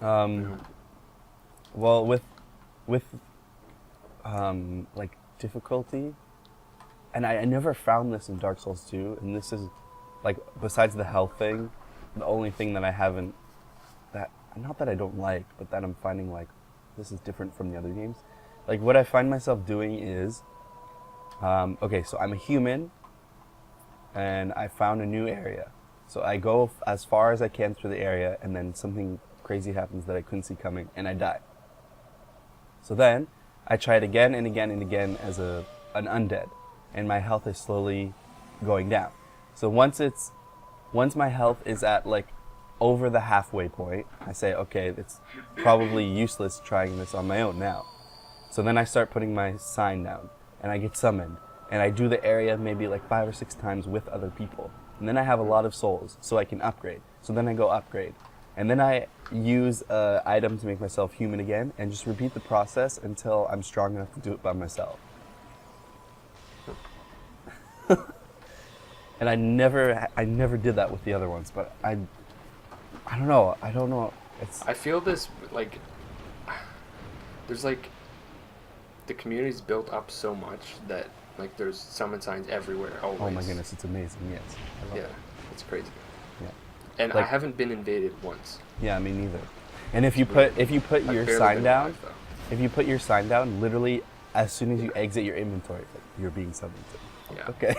Um, well, with like difficulty, and I never found this in Dark Souls 2, and this is like besides the health thing, the only thing that I haven't that not that I don't like, but that I'm finding like this is different from the other games. Like what I find myself doing is, okay, so I'm a human, and I found a new area. So I go as far as I can through the area, and then something crazy happens that I couldn't see coming, and I die. So then I try it again and again and again as an undead, and my health is slowly going down. So once my health is at like over the halfway point, I say, okay, it's probably useless trying this on my own now. So then I start putting my sign down, and I get summoned, and I do the area maybe like 5 or 6 times with other people. And then I have a lot of souls, so I can upgrade. So then I go upgrade. And then I use an item to make myself human again, and just repeat the process until I'm strong enough to do it by myself. And I never did that with the other ones, but I don't know. I feel this, like, there's like, the community's built up so much that, like, there's summon signs everywhere, always. Oh my goodness, it's amazing, yes. I love Yeah, it. it's crazy. Yeah. And Like- I haven't been invaded once. Yeah, me neither. And if you put I've your barely sign been down, alive, though. if you put your sign down, literally as soon as you exit your inventory, you're being summoned. Yeah. Okay.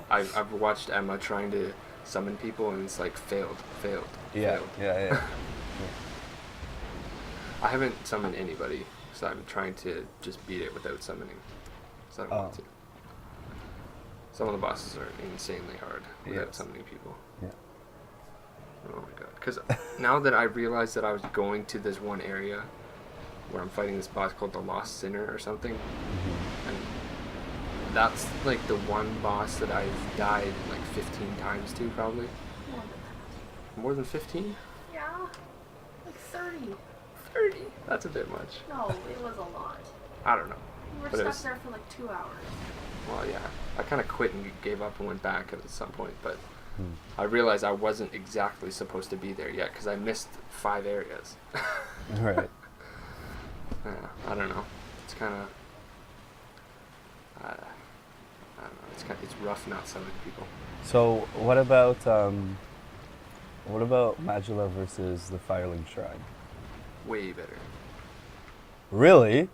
I've watched Emma trying to summon people, and it's like failed. Yeah. I haven't summoned anybody, so I'm trying to just beat it without summoning. So I don't want to. Some of the bosses are insanely hard without Yes. summoning people. Yeah. Oh my god. Because now that I realized that I was going to this one area where I'm fighting this boss called the Lost Sinner or something, and that's like the one boss that I've died like 15 times to, probably. More than 15? Yeah, like 30. 30? That's a bit much. No, it was a lot. I don't know. We were But it stuck was- there for like 2 hours. Well, yeah. I kind of quit and gave up and went back at some point, but Hmm. I realized I wasn't exactly supposed to be there yet because I missed 5 areas. Right. Yeah, I don't know. It's kind of... I don't know. It's rough not summoning people. So what about Magula versus the Firelink Shrine? Way better. Really?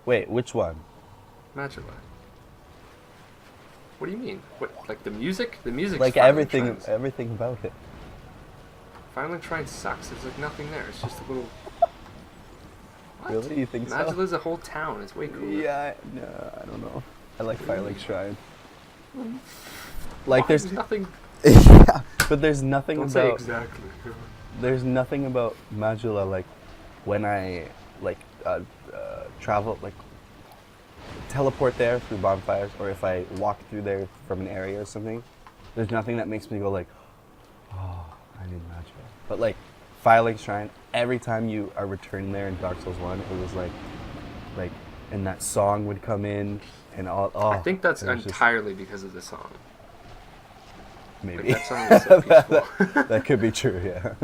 Wait, which one? Magilla. What do you mean? What, like the music? The music. Like everything about it. Firelink Shrine sucks. There's like nothing there. It's just a little. What? Really? You think so? Magilla's a whole town. It's way cooler. Yeah, no, I don't know. I like Firelink Shrine. Why? Like there's nothing. yeah, but there's nothing Don't say about exactly. there's nothing about Magula like when I like travel like teleport there through bonfires, or if I walk through there from an area or something. There's nothing that makes me go like, oh, I need Magula. But like Firelink Shrine, every time you are returning there in Dark Souls 1, it was like, and that song would come in and all. Oh, I think that's it was just- entirely because of the song. maybe Like, that song is so peaceful. that could be true. Yeah.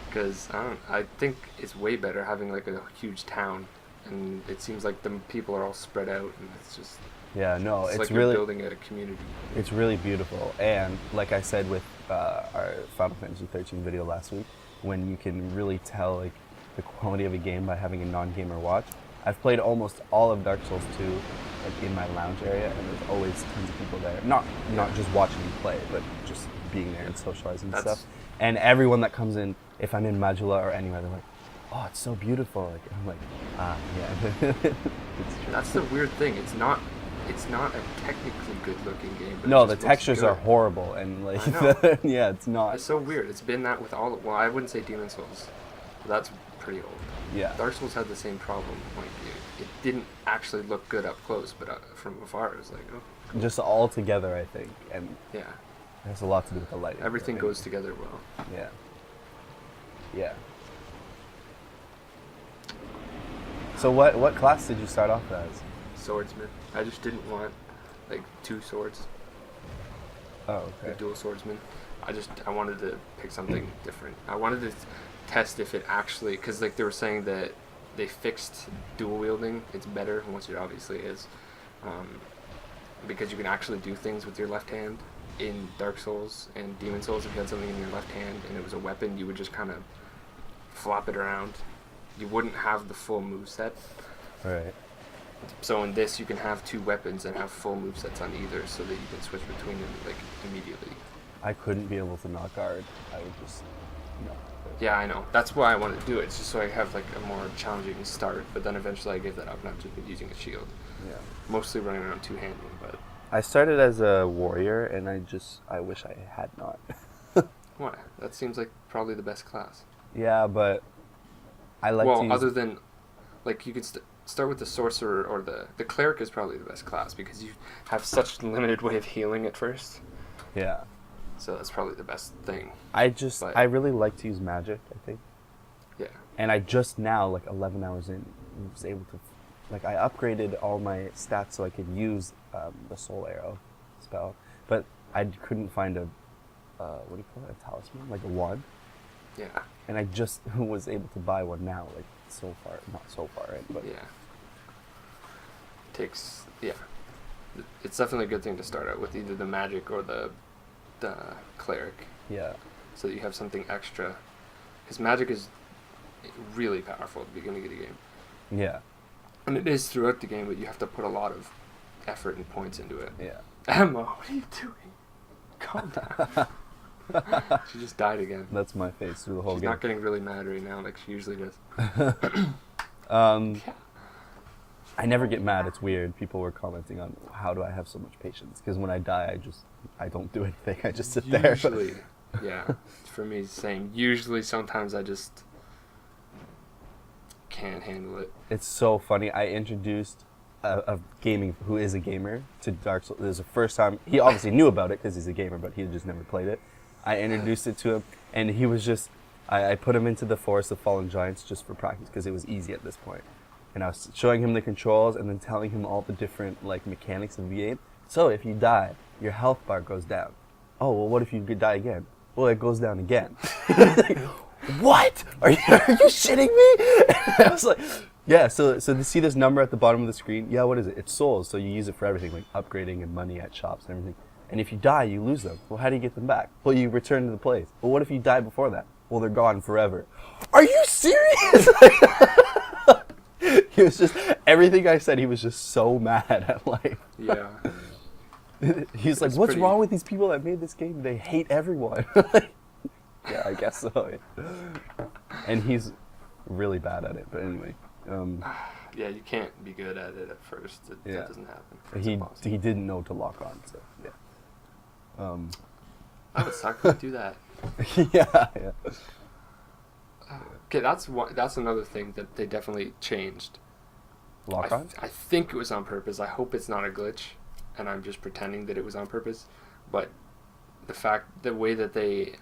Because I think it's way better having like a huge town, and it seems like the people are all spread out, and it's just Yeah. No, it's it's like really you're building a community. it's really beautiful, and like I said with our Final Fantasy 13 video last week, when you can really tell like the quality of a game by having a non-gamer watch. I've played almost all of Dark Souls 2 like in my lounge area, and there's always tons of people there. Not just watching me play, but just being there and socializing and That's- stuff. And everyone that comes in, if I'm in Magula or anywhere, they're like, "Oh, it's so beautiful." Like I'm like, yeah, it's true. That's the weird thing. It's not a technically good-looking game. But No, it the just looks textures good. are horrible, and like, I know. yeah, it's not. It's so weird. It's been that with all. Well, I wouldn't say Demon Souls. That's pretty old. Yeah. Dark Souls had the same problem. Like it didn't actually look good up close, but from afar it was like, oh, cool. Just all together, I think, and Yeah. it has a lot to do with the lighting. Everything right? goes together well. Yeah. Yeah. So what class did you start off as? Swordsman. I just didn't want like 2 swords. Oh, A okay. dual swordsman. I wanted to pick something different. I wanted to test if it actually, because like they were saying that they fixed dual wielding. It's better, which it obviously is, because you can actually do things with your left hand. In Dark Souls and Demon Souls, if you had something in your left hand and it was a weapon, you would just kind of flop it around. You wouldn't have the full moveset. Right. So in this, you can have two weapons and have full movesets on either, so that you can switch between them like immediately. I couldn't be able to not guard. I would just no. Yeah, I know. That's why I wanted to do it. It's just so I have like a more challenging start. But then eventually I gave that up, and I've just been using a shield. Yeah. Mostly running around two-handed, but. I started as a warrior, and I wish I had not. Why? That seems like probably the best class. Yeah, but I like to Well, use... other than, like, you could start with the sorcerer, or the cleric is probably the best class, because you have such limited way of healing at first. Yeah. So that's probably the best thing. I really like to use magic, I think. Yeah. And I just now, like 11 hours in, was able to... Like, I upgraded all my stats so I could use the Soul Arrow spell. But I couldn't find a... what do you call it? A talisman? Like a wand? Yeah. And I just was able to buy one now, like, so far. Not so far in, but... Yeah. Yeah. It's definitely a good thing to start out with, either the magic or the cleric. Yeah. So that you have something extra. Because magic is really powerful at the beginning of the game. Yeah. And it is throughout the game, but you have to put a lot of effort and points into it. Yeah. Emma, what are you doing? Calm down. She just died again. That's my face through the whole She's game. not getting really mad right now like she usually does. Yeah. Yeah. I never get mad. It's weird. People were commenting on how do I have so much patience? Because when I die, I don't do anything. I just sit there. Usually, yeah. For me, same. Usually, sometimes I just can't handle it. It's so funny. I introduced a gaming who is a gamer to Dark Souls. It was the first time. He obviously knew about it because he's a gamer, but he had just never played it. I introduced it to him, and he was just. I put him into the Forest of Fallen Giants just for practice because it was easy at this point. And I was showing him the controls and then telling him all the different like mechanics of the game. So if you die, your health bar goes down. Oh, well, what if you could die again? Well, it goes down again. What? Are you shitting me? I was like, yeah, so to see this number at the bottom of the screen, yeah, what is it? It's souls, so you use it for everything, like upgrading and money at shops and everything. And if you die, you lose them. Well, how do you get them back? Well, you return to the place. Well, what if you die before that? Well, they're gone forever. Are you serious? He was just, everything I said, he was just so mad at life. Yeah. He's like, It's what's pretty- wrong with these people that made this game? They hate everyone. Yeah, I guess so. And he's really bad at it, but anyway. Yeah, you can't be good at it at first. Yeah. That doesn't happen. It's He impossible. didn't know to lock on, so yeah. That would suck to do that. Yeah. Okay, that's another thing that they definitely changed. Lock on? I think it was on purpose. I hope it's not a glitch, and I'm just pretending that it was on purpose. But the way that they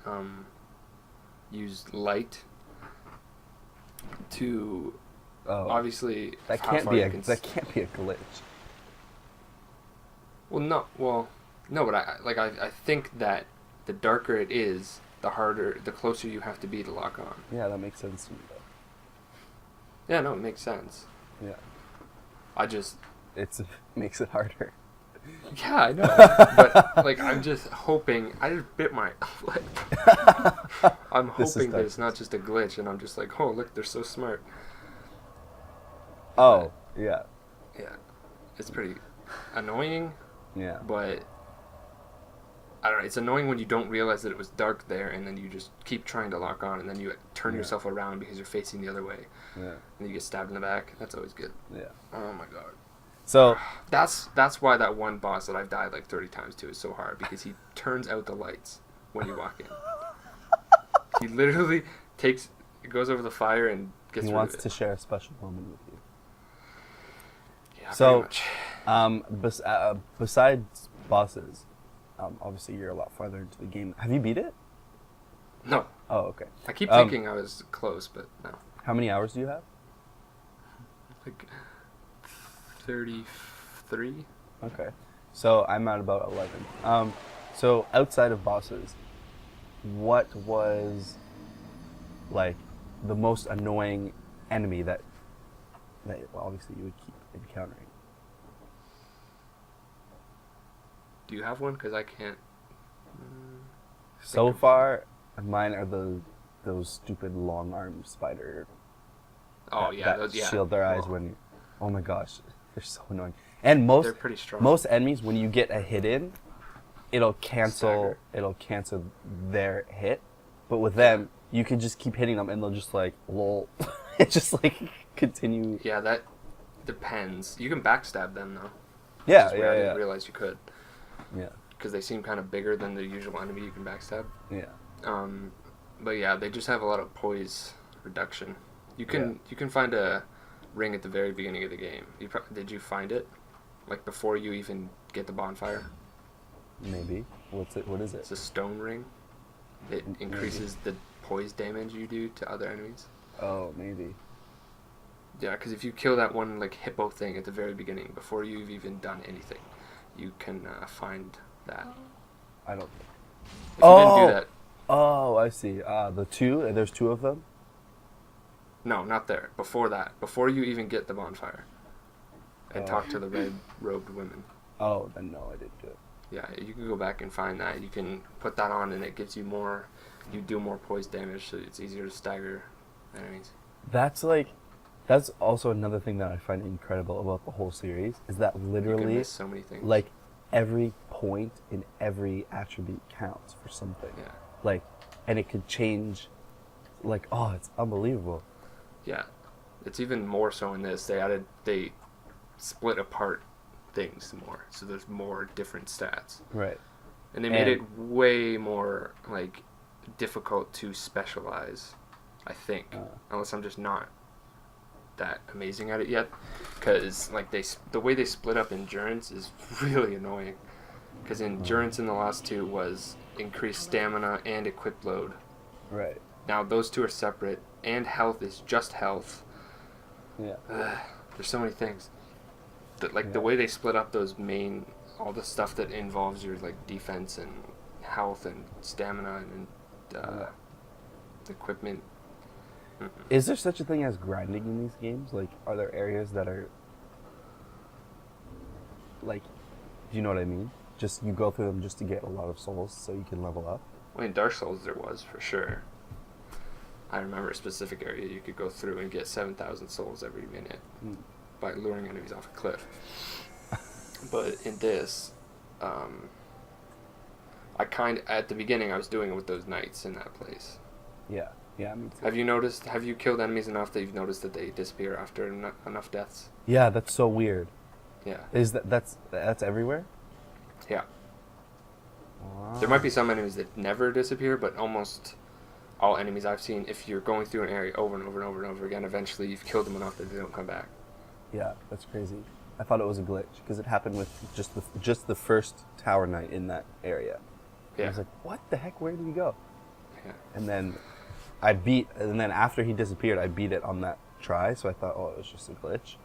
used light to obviously that how can't far be you a can that can't be a glitch. no, but I think that the darker it is, the closer you have to be to lock on. Yeah, that makes sense to me though. Yeah, no, it makes sense. Yeah. It makes it harder. Yeah, I know. But like, I'm just hoping. I just bit my lip. I'm This is hoping that tough. it's not just a glitch, and I'm just like, oh, look, they're so smart. Oh, yeah. Yeah, it's pretty annoying, Yeah. but I don't know. It's annoying when you don't realize that it was dark there, and then you just keep trying to lock on, and then you turn Yeah. yourself around because you're facing the other way, Yeah. and you get stabbed in the back. That's always good. Yeah. Oh my god. So That's why that one boss that I've died like 30 times to is so hard, because he turns out the lights when you walk in. He literally goes over the fire and gets he rid wants of it. to share a special moment with you. Yeah, So, pretty much. Besides bosses, obviously you're a lot farther into the game. Have you beat it? No. Oh, okay. I keep thinking I was close, but no. How many hours do you have? Like 33? Okay. So I'm at about 11. So outside of bosses, what was like the most annoying enemy that well, obviously you would keep encountering? Do you have one? Because I can't. So think of- far, mine are those stupid long armed spider. Oh that, yeah, that those shield their eyes Well, when. Oh my gosh, they're so annoying. And they're pretty strong. most enemies, when you get a hit in, it'll cancel Stagger. their hit. But with them, you can just keep hitting them, and they'll just like lol. It just like continue. Yeah, that depends. You can backstab them though. Yeah, Which is weird. I yeah, didn't realize you could, yeah, because they seem kind of bigger than the usual enemy you can backstab. yeah. But yeah, they just have a lot of poise reduction. You can find a ring at the very beginning of the game. Did you find it? Like before you even get the bonfire? Maybe. What's it? What is It's it? a stone ring. It increases the poise damage you do to other enemies. Oh, maybe. Yeah, because if you kill that one like hippo thing at the very beginning, before you've even done anything, you can find that. I don't. If you didn't do that, Oh, I see. The two. There's two of them. no, not there. Before that, before you even get the bonfire, and talk to the red-robed women. Oh, then no, I didn't do it. Yeah, you can go back and find that. You can put that on, and it gives you more. You do more poise damage, so it's easier to stagger enemies. That's also another thing that I find incredible about the whole series is that You can literally, miss so many things. like, every point in every attribute counts for something. Yeah. Like, and it could change. Like, oh, it's unbelievable. Yeah, it's even more so in this. They split apart things more, so there's more different stats, Right. and they made And- it way more like difficult to specialize. I think, unless I'm just not that amazing at it yet, because like the way they split up endurance is really annoying. Because endurance in the last two was increased stamina and equip load. Right. Now those two are separate, and health is just health. Yeah. There's so many things. The Yeah. way they split up those all the stuff that involves your like defense and health and stamina and equipment. Is there such a thing as grinding in these games? Like, are there areas that are like, do you know what I mean? Just you go through them just to get a lot of souls so you can level up. Well, in Dark Souls there was for sure. I remember a specific area you could go through and get 7,000 souls every minute by luring enemies off a cliff. But in this, at the beginning I was doing it with those knights in that place. Yeah. Yeah. Me too. Have you killed enemies enough that you've noticed that they disappear after enough deaths? Yeah, that's so weird. Yeah. Is that's everywhere? Yeah. Wow. There might be some enemies that never disappear, but almost all enemies I've seen, if you're going through an area over and over and over and over again, eventually you've killed them enough that they don't come back. Yeah, that's crazy. I thought it was a glitch because it happened with just the first tower knight in that area. Yeah. I was like, what the heck? Where did he go? Yeah. And then and then after he disappeared, I beat it on that try. So I thought, oh, it was just a glitch.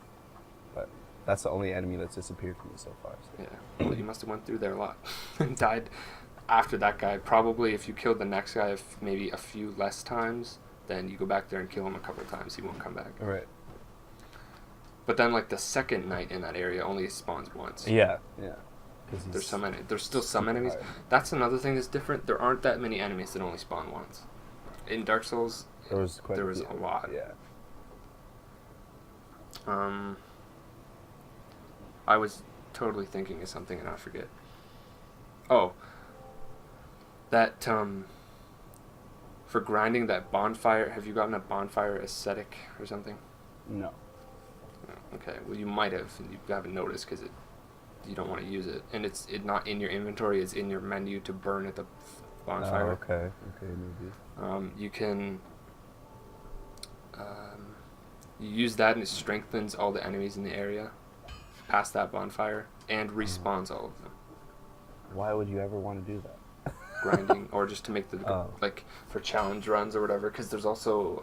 But that's the only enemy that's disappeared from me so far. So. Yeah. Well, you must have went through there a lot and died after that guy. Probably if you killed the next guy maybe a few less times, then you go back there and kill him a couple of times. He won't come back. All right. But then like the second knight in that area only spawns once. Yeah. Yeah. There's still some enemies. Alright. That's another thing that's different. There aren't that many enemies that only spawn once. In Dark Souls, There was a lot. Yeah. I was totally thinking of something and I forget. Oh, that for grinding that bonfire. Have you gotten a bonfire aesthetic or something? No. Oh, okay, well you might have, and you haven't noticed because you don't want to use it, and it's not in your inventory. It's in your menu to burn at the bonfire. Oh, okay. Okay, maybe. You can you use that and it strengthens all the enemies in the area past that bonfire and respawns all of them. Why would you ever want to do that? Grinding or just to make the Oh. like for challenge runs or whatever, because there's also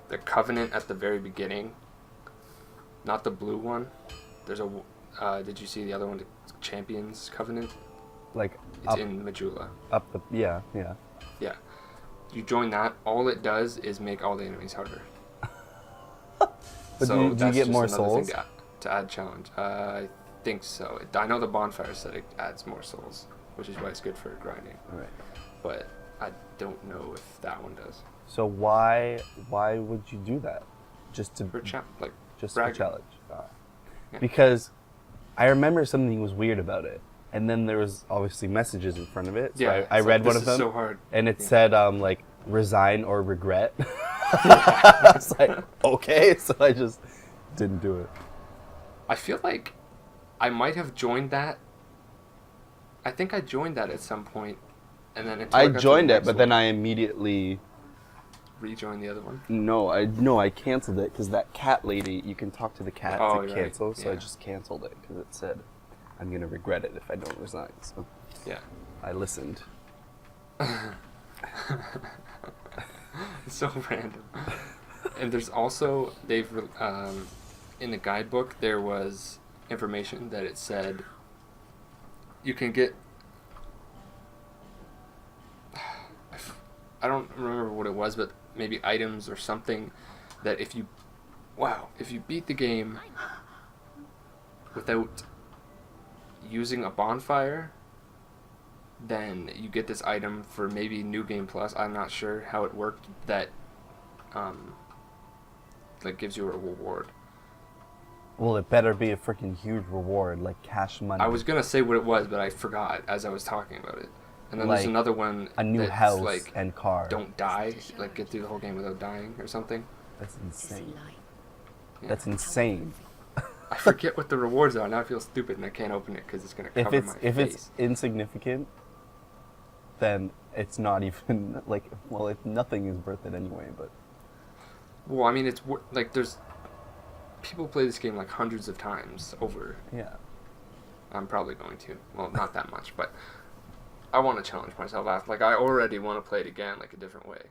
the Covenant at the very beginning, not the blue one. There's a did you see the other one, the Champions Covenant? Like It's in Majula. up the yeah. Yeah. you join that, all it does is make all the enemies harder. But do you that's get just more another souls? thing to add challenge. I think so. I know the bonfire said it adds more souls, which is why it's good for grinding. Right. But I don't know if that one does. So why would you do that? Just to For like just for bragging. challenge. Yeah. Because I remember something was weird about it, and then there was obviously messages in front of it. So Yeah, I it's read like, one of this is them, so hard. and it Yeah. said like resign or regret. I was like, okay, so I just didn't do it. I feel like I might have joined that. I think I joined that at some point, and then until I got to the joined it, next but then one, I immediately rejoined the other one. I canceled it because that cat lady, you can talk to the cat Oh, to you're cancel, right. so I Yeah. just canceled it because it said I'm gonna regret it if I don't resign. So Yeah. I listened. It's so random. And there's also in the guidebook there was information that it said you can get. I don't remember what it was, but maybe items or something that if you beat the game without using a bonfire, then you get this item for maybe New Game Plus. I'm not sure how it worked. That like gives you a reward. Well, it better be a freaking huge reward, like cash money. I was gonna say what it was, but I forgot as I was talking about it. And then there's Like another one. a new that's house like and car. don't die, like get through the whole game without dying or something. That's insane. Yeah. That's insane. I forget what the rewards are. Now I feel stupid and I can't open it because it's gonna cover my If face. it's insignificant, then it's not even like, well, nothing is worth it anyway. But Well, I mean, it's like there's people play this game like hundreds of times over. yeah, I'm probably going to. Well, not that much, but I want to challenge myself. Like I already want to play it again, like a different way.